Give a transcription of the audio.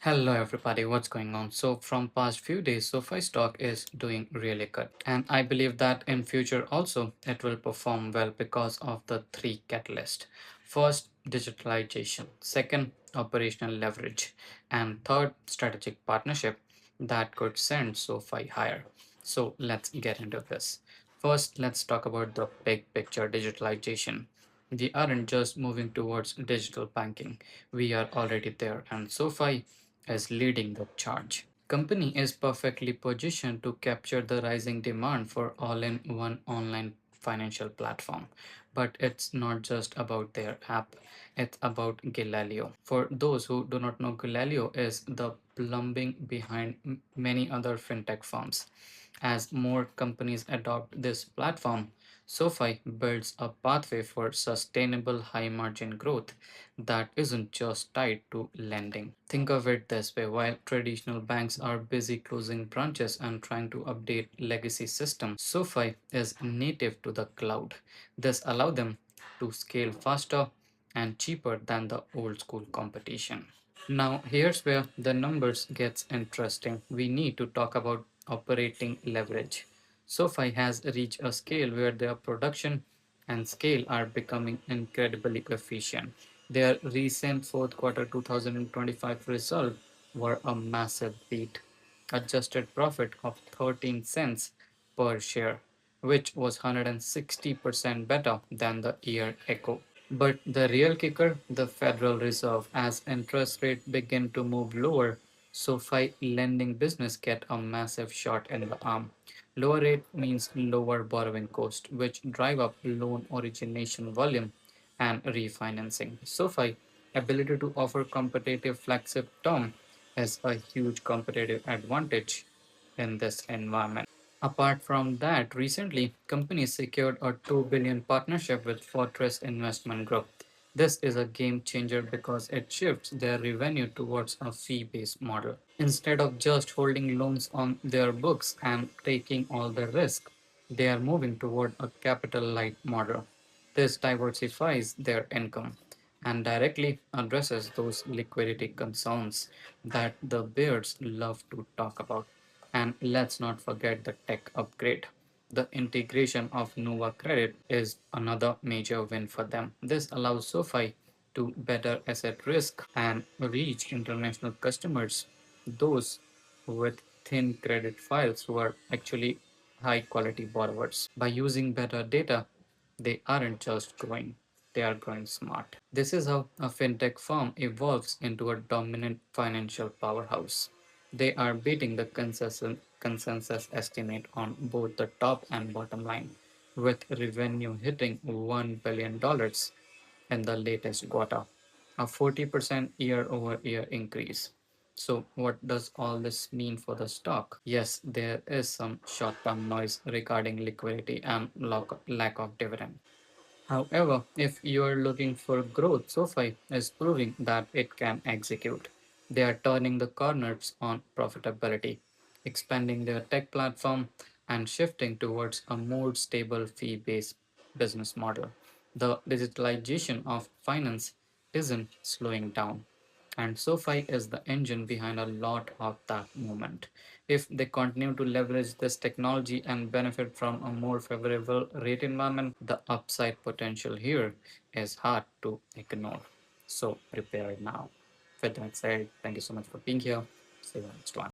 Hello everybody, what's going on? So from past few days, SOFI stock is doing really good. And I believe that in future also it will perform well because of the three catalysts. First, digitalization. Second, operational leverage. And third, strategic partnership that could send SOFI higher. So let's get into this. First, let's talk about the big picture digitalization. We aren't just moving towards digital banking. We are already there, and SOFI is leading the charge. Company is perfectly positioned to capture the rising demand for all-in-one online financial platform. But it's not just about their app, it's about Galileo. For those who do not know, Galileo is the plumbing behind many other fintech firms. As more companies adopt this platform, SoFi builds a pathway for sustainable high margin growth that isn't just tied to lending. Think of it this way: while traditional banks are busy closing branches and trying to update legacy systems, SoFi is native to the cloud. This allows them to scale faster and cheaper than the old school competition. Now, here's where the numbers gets interesting. We need to talk about operating leverage. SoFi has reached a scale where their production and scale are becoming incredibly efficient. Their recent fourth quarter 2025 result were a massive beat. Adjusted profit of 13 cents per share, which was 160% better than the year ago. But the real kicker, the Federal Reserve, as interest rates begin to move lower, SoFi lending business get a massive shot in the arm. Lower rate means lower borrowing cost, which drive up loan origination volume and refinancing. SoFi ability to offer competitive flagship term is a huge competitive advantage in this environment. Apart from that, recently companies secured a 2 billion partnership with Fortress Investment Group. This is a game changer because it shifts their revenue towards a fee-based model. Instead of just holding loans on their books and taking all the risk, they are moving toward a capital light model. This diversifies their income and directly addresses those liquidity concerns that the bears love to talk about. And let's not forget the tech upgrade. The integration of Nova Credit is another major win for them. This allows SoFi to better asset risk and reach international customers, those with thin credit files who are actually high quality borrowers. By using better data, they aren't just growing, they are growing smart. This is how a fintech firm evolves into a dominant financial powerhouse. They are beating the consensus estimate on both the top and bottom line, with revenue hitting $1 billion in the latest quarter, a 40% year over year increase. So, what does all this mean for the stock? Yes, there is some short term noise regarding liquidity and lack of dividend. However, if you are looking for growth, SoFi is proving that it can execute. They are turning the corners on profitability, expanding their tech platform, and shifting towards a more stable fee based business model. The digitalization of finance isn't slowing down, and SoFi is the engine behind a lot of that movement. If they continue to leverage this technology and benefit from a more favorable rate environment, the upside potential here is hard to ignore. So prepare now. With that said, thank you so much for being here. See you next one.